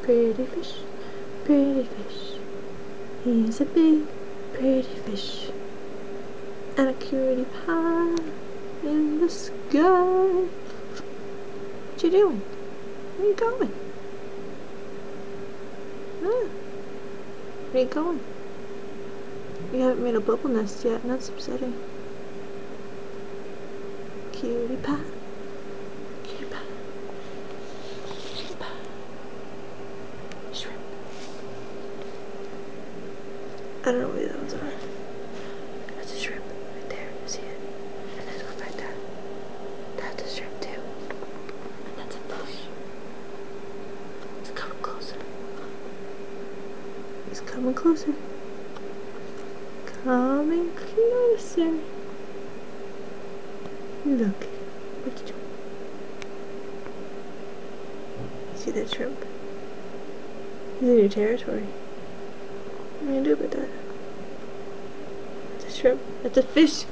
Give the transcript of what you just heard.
pretty fish, pretty fish. He's a big, pretty fish, and a cutie pie in the sky. What you doing? Where you going? Where you going? You haven't made a bubble nest yet, and that's upsetting. Cutie pie. Cutie pie. Cutie pie. Shrimp. I don't know what those are. That's a shrimp right there. See it? And there's one right there. That's a shrimp too. And that's a fish. It's coming closer. He's coming closer. Coming closer. Look. What you doing? See that shrimp? He's in your territory. What are you gonna do about that? It's a shrimp. That's a fish.